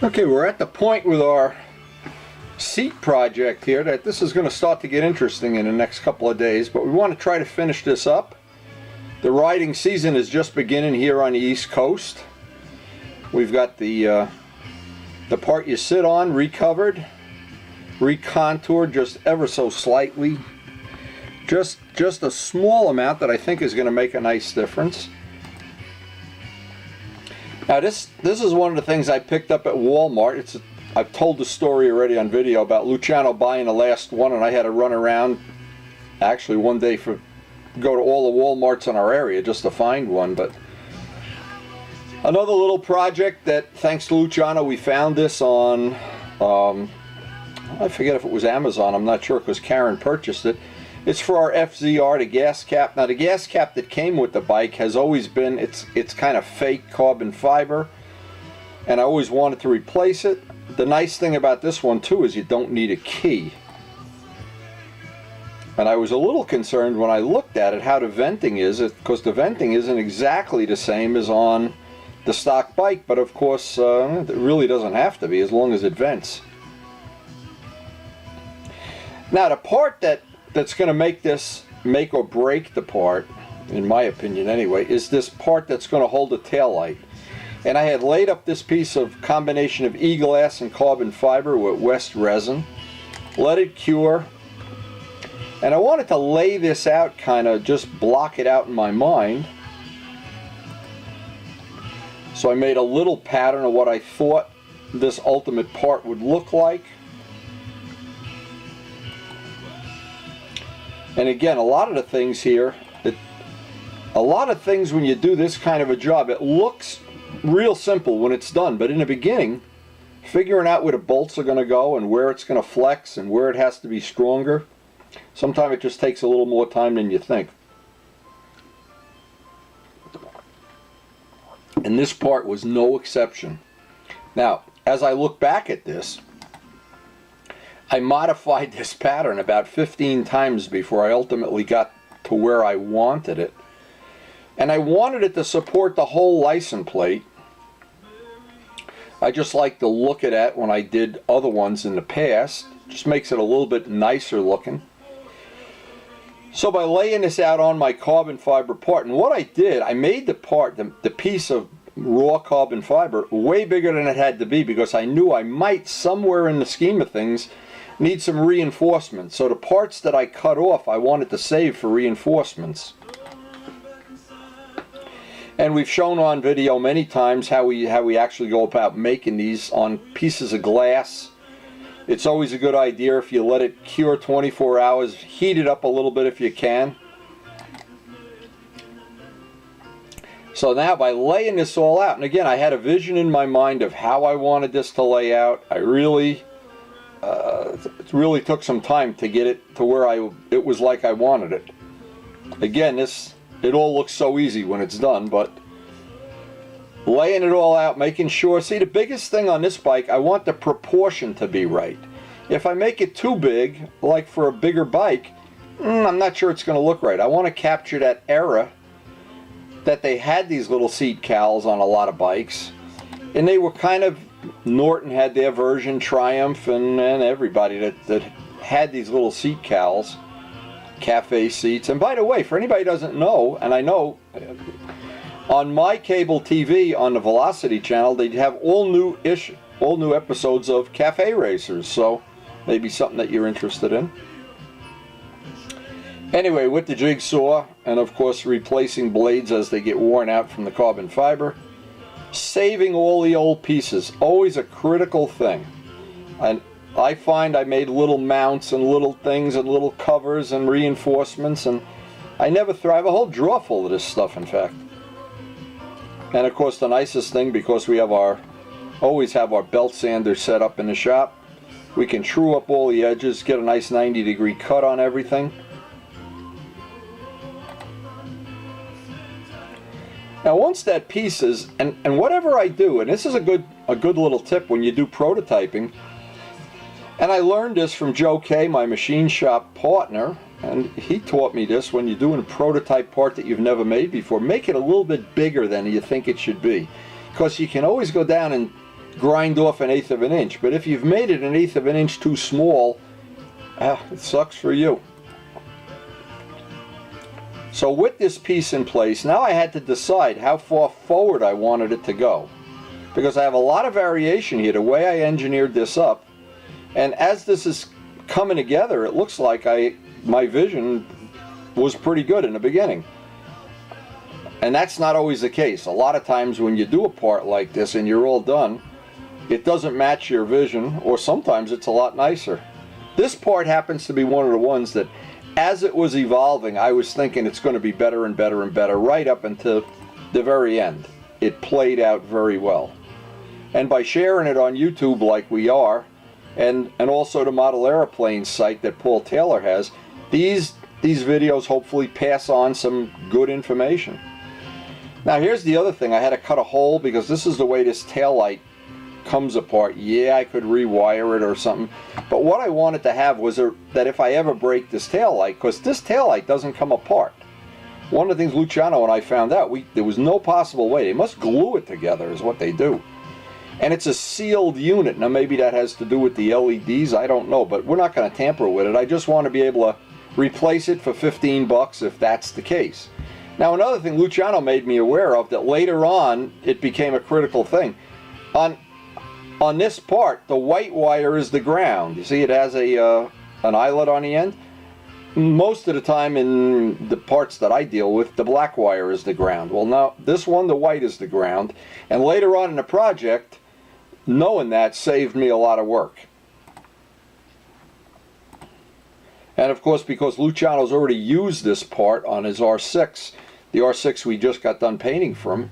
Okay, we're at the point with our seat project here that this is going to start to get interesting in the next couple of days, but we want to try to finish this up. The riding season is just beginning here on the East Coast. We've got the part you sit on recovered, recontoured just ever so slightly. Just a small amount that I think is going to make a nice difference. Now this is one of the things I picked up at Walmart. I've told the story already on video about Luciano buying the last one, and I had to run around actually one day go to all the Walmarts in our area just to find one. But another little project that, thanks to Luciano, we found this on I forget if it was Amazon, I'm not sure, because Karen purchased it. It's for our FZR, the gas cap. Now the gas cap that came with the bike has always been, it's kind of fake carbon fiber, and I always wanted to replace it. The nice thing about this one too is you don't need a key. And I was a little concerned when I looked at it how the venting is, because the venting isn't exactly the same as on the stock bike, but of course it really doesn't have to be as long as it vents. Now the part that's going to make or break the part, in my opinion anyway, is this part that's going to hold the taillight. And I had laid up this piece of combination of e-glass and carbon fiber with West resin, let it cure, and I wanted to lay this out, kind of just block it out in my mind. So I made a little pattern of what I thought this ultimate part would look like. And again, a lot of the things here, when you do this kind of a job, it looks real simple when it's done, but in the beginning, figuring out where the bolts are going to go and where it's going to flex and where it has to be stronger, sometimes it just takes a little more time than you think. And this part was no exception. Now, as I look back at this, I modified this pattern about 15 times before I ultimately got to where I wanted it. And I wanted it to support the whole license plate. I just like to look at it when I did other ones in the past. Just makes it a little bit nicer looking. So by laying this out on my carbon fiber part, and what I did, I made the part, the piece of raw carbon fiber, way bigger than it had to be, because I knew I might, somewhere in the scheme of things, need some reinforcements. So the parts that I cut off, I wanted to save for reinforcements. And we've shown on video many times how we actually go about making these on pieces of glass. It's always a good idea if you let it cure 24 hours, heat it up a little bit if you can. So now by laying this all out, and again I had a vision in my mind of how I wanted this to lay out. I really it really took some time to get it to where it was like I wanted it. Again, it all looks so easy when it's done, but laying it all out, making sure, see, the biggest thing on this bike, I want the proportion to be right. If I make it too big, like for a bigger bike, I'm not sure it's going to look right. I want to capture that era that they had these little seat cowls on a lot of bikes, and they were kind of, Norton had their version, Triumph, and everybody that had these little seat cowls, cafe seats. And by the way, for anybody who doesn't know, and I know, on my cable TV on the Velocity channel, they have all new episodes of Cafe Racers, so maybe something that you're interested in. Anyway, with the jigsaw, and of course replacing blades as they get worn out from the carbon fiber, saving all the old pieces, always a critical thing. And I find I made little mounts and little things and little covers and reinforcements, and I never throw, I have a whole drawer full of this stuff, in fact. And of course the nicest thing, because we have always have our belt sander set up in the shop, we can true up all the edges, get a nice 90-degree cut on everything. Now once that piece is, and whatever I do, and this is a good little tip when you do prototyping, and I learned this from Joe Kay, my machine shop partner, and he taught me this: when you're doing a prototype part that you've never made before, make it a little bit bigger than you think it should be, because you can always go down and grind off 1/8 of an inch. But if you've made it 1/8 of an inch too small, it sucks for you. So with this piece in place, now I had to decide how far forward I wanted it to go, because I have a lot of variation here, the way I engineered this up. And as this is coming together, it looks like my vision was pretty good in the beginning. And that's not always the case. A lot of times when you do a part like this and you're all done, it doesn't match your vision, or sometimes it's a lot nicer. This part happens to be one of the ones that, as it was evolving, I was thinking it's going to be better and better and better right up until the very end. It played out very well. And by sharing it on YouTube like we are, and also the Model Airplane site that Paul Taylor has, these videos hopefully pass on some good information. Now here's the other thing. I had to cut a hole because this is the way this taillight comes apart. Yeah, I could rewire it or something, but what I wanted to have was that if I ever break this taillight, because this taillight doesn't come apart. One of the things Luciano and I found out, there was no possible way. They must glue it together is what they do. And it's a sealed unit. Now maybe that has to do with the LEDs, I don't know, but we're not going to tamper with it. I just want to be able to replace it for 15 bucks if that's the case. Now another thing Luciano made me aware of, that later on it became a critical thing. On this part, the white wire is the ground. You see it has an eyelet on the end? Most of the time in the parts that I deal with, the black wire is the ground. Well now, this one, the white is the ground. And later on in the project, knowing that saved me a lot of work. And of course, because Luciano's already used this part on his R6, the R6 we just got done painting from,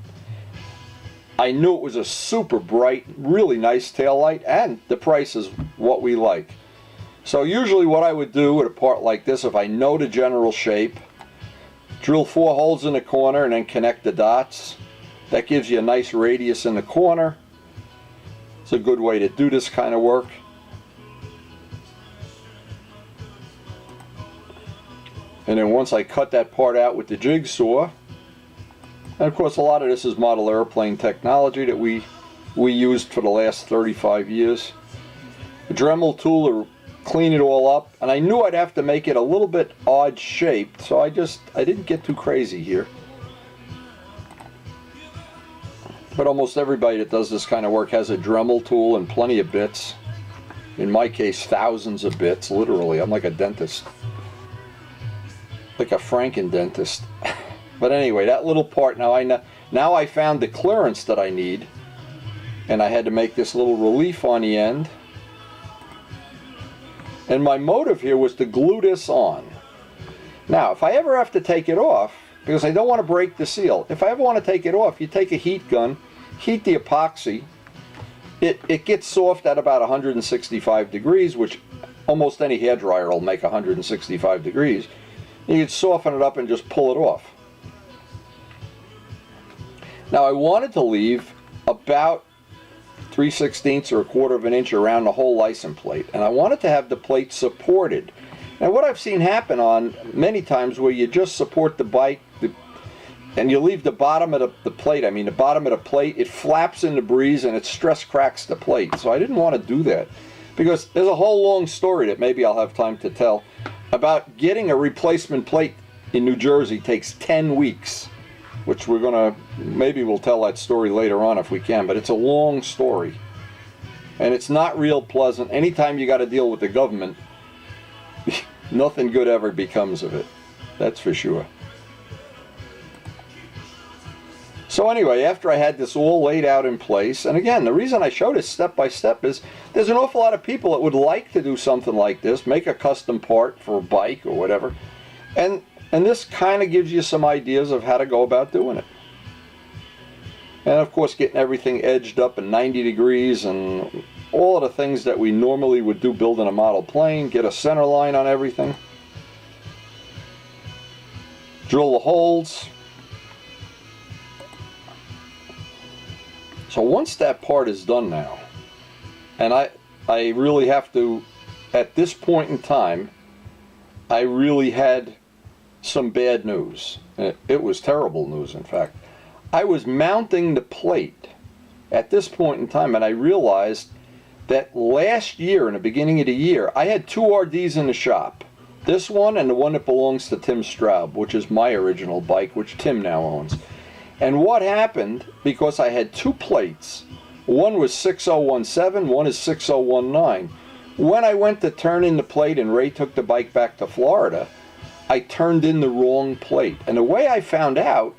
I knew it was a super bright, really nice taillight, and the price is what we like. So usually what I would do with a part like this, if I know the general shape, drill 4 holes in the corner and then connect the dots. That gives you a nice radius in the corner. It's a good way to do this kind of work. And then once I cut that part out with the jigsaw, and of course a lot of this is Model Airplane technology that we used for the last 35 years. A Dremel tool to clean it all up, and I knew I'd have to make it a little bit odd shaped, so I didn't get too crazy here. But almost everybody that does this kind of work has a Dremel tool and plenty of bits. In my case, thousands of bits, literally. I'm like a dentist. Like a Franken-dentist. But anyway, that little part, now I found the clearance that I need, and I had to make this little relief on the end. And my motive here was to glue this on. Now, if I ever have to take it off, because I don't want to break the seal, if I ever want to take it off, you take a heat gun, heat the epoxy. It gets soft at about 165 degrees, which almost any hairdryer will make 165 degrees. You can soften it up and just pull it off. Now I wanted to leave about 3/16 or 1/4 of an inch around the whole license plate, and I wanted to have the plate supported. And what I've seen happen on many times where you just support the bike and you leave the bottom of the plate, the bottom of the plate, it flaps in the breeze and it stress cracks the plate. So I didn't want to do that, because there's a whole long story that maybe I'll have time to tell about getting a replacement plate in New Jersey. Takes 10 weeks, which maybe we'll tell that story later on if we can, but it's a long story. And it's not real pleasant. Anytime you got to deal with the government, nothing good ever becomes of it. That's for sure. So anyway, after I had this all laid out in place, and again, the reason I showed it step by step is there's an awful lot of people that would like to do something like this, make a custom part for a bike or whatever, and this kind of gives you some ideas of how to go about doing it. And of course, getting everything edged up in 90 degrees and all of the things that we normally would do building a model plane, get a center line on everything, drill the holes. So once that part is done now, and I really have to, at this point in time, I really had some bad news. It was terrible news, in fact. I was mounting the plate at this point in time, and I realized that last year, in the beginning of the year, I had 2 RDs in the shop. This one and the one that belongs to Tim Straub, which is my original bike, which Tim now owns. And what happened, because I had 2 plates, one was 6017, one is 6019. When I went to turn in the plate and Ray took the bike back to Florida, I turned in the wrong plate. And the way I found out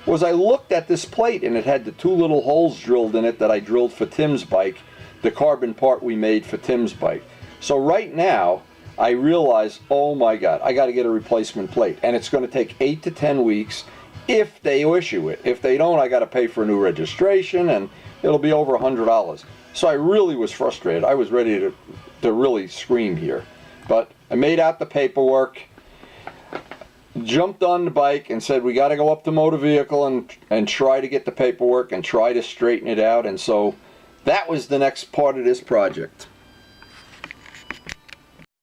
was I looked at this plate and it had the 2 little holes drilled in it that I drilled for Tim's bike, the carbon part we made for Tim's bike. So right now, I realize, oh my God, I got to get a replacement plate. And it's going to take 8 to 10 weeks if they issue it. If they don't, I got to pay for a new registration and it'll be over $100. So I really was frustrated. I was ready to really scream here. But I made out the paperwork, jumped on the bike and said, we got to go up to motor vehicle and try to get the paperwork and try to straighten it out. And so that was the next part of this project.